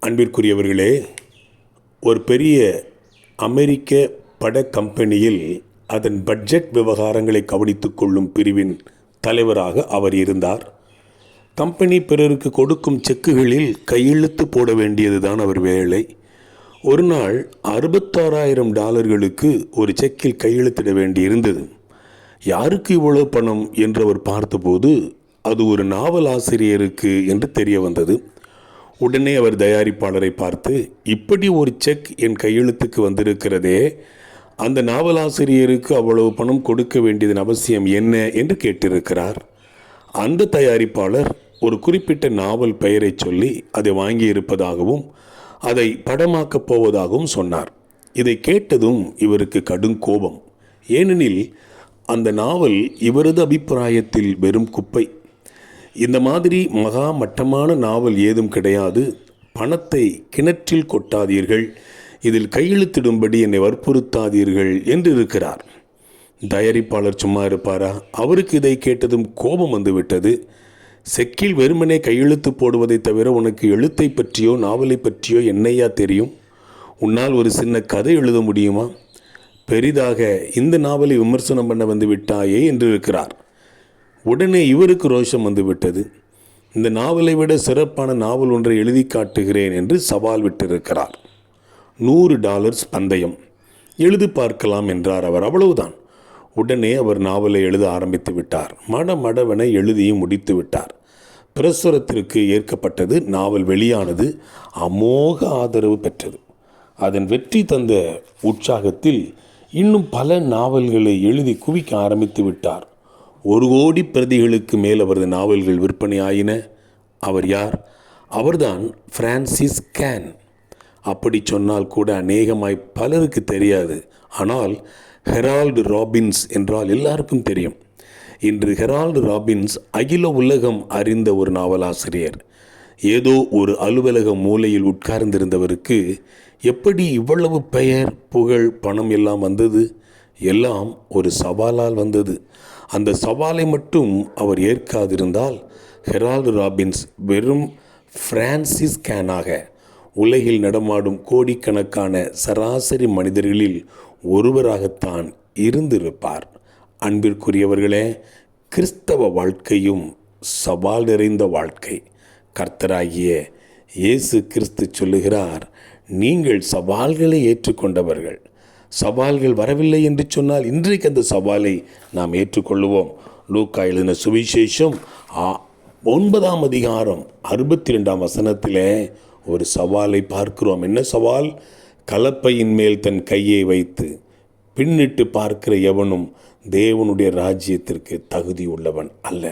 அன்பிற்குரியவர்களே, ஒரு பெரிய அமெரிக்க பட கம்பெனியில் அதன் பட்ஜெட் விவகாரங்களை கவனித்துக் கொள்ளும் பிரிவின் தலைவராக அவர் இருந்தார். கம்பெனி பிறருக்கு கொடுக்கும் செக்குகளில் கையெழுத்து போட வேண்டியதுதான் அவர் வேலை. ஒரு நாள் $66,000 ஒரு செக்கில் கையெழுத்திட வேண்டியிருந்தது. யாருக்கு இவ்வளவு பணம் என்று அவர் பார்த்தபோது அது ஒரு நாவல் ஆசிரியருக்கு என்று தெரிய வந்தது. உடனே அவர் தயாரிப்பாளரை பார்த்து, இப்படி ஒரு செக் என் கையெழுத்துக்கு வந்திருக்கிறதே, அந்த நாவலாசிரியருக்கு அவ்வளவு பணம் கொடுக்க வேண்டியதன் அவசியம் என்ன என்று கேட்டிருக்கிறார். அந்த தயாரிப்பாளர் ஒரு குறிப்பிட்ட நாவல் பெயரை சொல்லி அதை வாங்கியிருப்பதாகவும் அதை படமாக்கப் போவதாகவும் சொன்னார். இதை கேட்டதும் இவருக்கு கடும் கோபம். ஏனெனில் அந்த நாவல் இவரது அபிப்பிராயத்தில் வெறும் குப்பை. இந்த மாதிரி மகா மட்டமான நாவல் ஏதும் கிடையாது. பணத்தை கிணற்றில் கொட்டாதீர்கள், இதில் கையெழுத்திடும்படி என்னை வற்புறுத்தாதீர்கள் என்று இருக்கிறார். தயாரிப்பாளர் சும்மா இருப்பாரா? அவருக்கு இதை கேட்டதும் கோபம் வந்துவிட்டது. செக்கில் வெறுமனே கையெழுத்து போடுவதை தவிர உனக்கு எழுத்தை பற்றியோ நாவலை பற்றியோ என்னையா தெரியும்? உன்னால் ஒரு சின்ன கதை எழுத முடியுமா? பெரிதாக இந்த நாவலை விமர்சனம் பண்ண வந்து விட்டாயே என்று இருக்கிறார். உடனே இவருக்கு ரோஷம் வந்துவிட்டது. இந்த நாவலை விட சிறப்பான நாவல் ஒன்றை எழுதி காட்டுகிறேன் என்று சவால் விட்டிருக்கிறார். $100 பந்தயம், எழுதி பார்க்கலாம் என்றார் அவர். அவ்வளவுதான். உடனே அவர் நாவலை எழுத ஆரம்பித்து விட்டார். மடமடவென எழுதியும் முடித்து விட்டார். பிரசுரத்திற்கு ஏற்கப்பட்டது. நாவல் வெளியானது. அமோக ஆதரவு பெற்றது. அதன் வெற்றி தந்த உற்சாகத்தில் இன்னும் பல நாவல்களை எழுதி குவிக்க ஆரம்பித்து விட்டார். 1 கோடி பிரதிகளுக்கு மேல் அவரது நாவல்கள் விற்பனை ஆயின. அவர் யார்? அவர்தான் பிரான்சிஸ் கேன். அப்படி சொன்னால் கூட அநேகமாய் பலருக்கு தெரியாது. ஆனால் ஹெரால்டு ராபின்ஸ் என்றால் எல்லாருக்கும் தெரியும். இன்று ஹெரால்டு ராபின்ஸ் அகில உலகம் அறிந்த ஒரு நாவலாசிரியர். ஏதோ ஒரு அலுவலக மூலையில் உட்கார்ந்திருந்தவருக்கு எப்படி இவ்வளவு பெயர், புகழ், பணம் எல்லாம் வந்தது? எல்லாம் ஒரு சவாலால் வந்தது. அந்த சவாலை மட்டும் அவர் ஏற்காதிருந்தால் ஹெரால்டு ராபின்ஸ் வெறும் பிரான்சிஸ் கேனாக உலகில் நடமாடும் கோடிக்கணக்கான சராசரி மனிதர்களில் ஒருவராகத்தான் இருந்திருப்பார். அன்பிற்குரியவர்களே, கிறிஸ்தவ வாழ்க்கையும் சவால் நிறைந்த வாழ்க்கை. கர்த்தராகிய இயேசு கிறிஸ்து சொல்லுகிறார், நீங்கள் சவால்களை ஏற்றுக்கொண்டவர்கள். சவால்கள் வரவில்லை என்று சொன்னால் இன்றைக்கு அந்த சவாலை நாம் ஏற்றுக்கொள்ளுவோம். லூக்கா எழுதின சுவிசேஷம் 9ஆம் அதிகாரம் 62ஆம் வசனத்திலே ஒரு சவாலை பார்க்கிறோம். என்ன சவால்? கலப்பையின் மேல் தன் கையை வைத்து பின்னிட்டு பார்க்கிற எவனும் தேவனுடைய ராஜ்யத்திற்கு தகுதி உள்ளவன் அல்ல.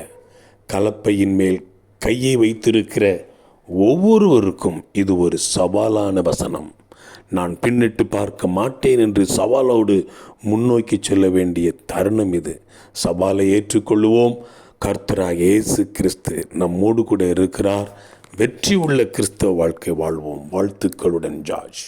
கலப்பையின் மேல் கையை வைத்திருக்கிற ஒவ்வொருவருக்கும் இது ஒரு சவாலான வசனம். நான் பின்னிட்டு பார்க்க மாட்டேன் என்று சவாலோடு முன்னோக்கி செல்ல வேண்டிய தருணம் இது. சவாலை ஏற்றுக்கொள்ளுவோம். கர்த்தராகிய இயேசு கிறிஸ்து நம்மோடு கூட இருக்கிறார். வெற்றி உள்ள கிறிஸ்தவ வாழ்க்கை வாழ்வோம். வாழ்த்துக்களுடன் ஜார்ஜ்.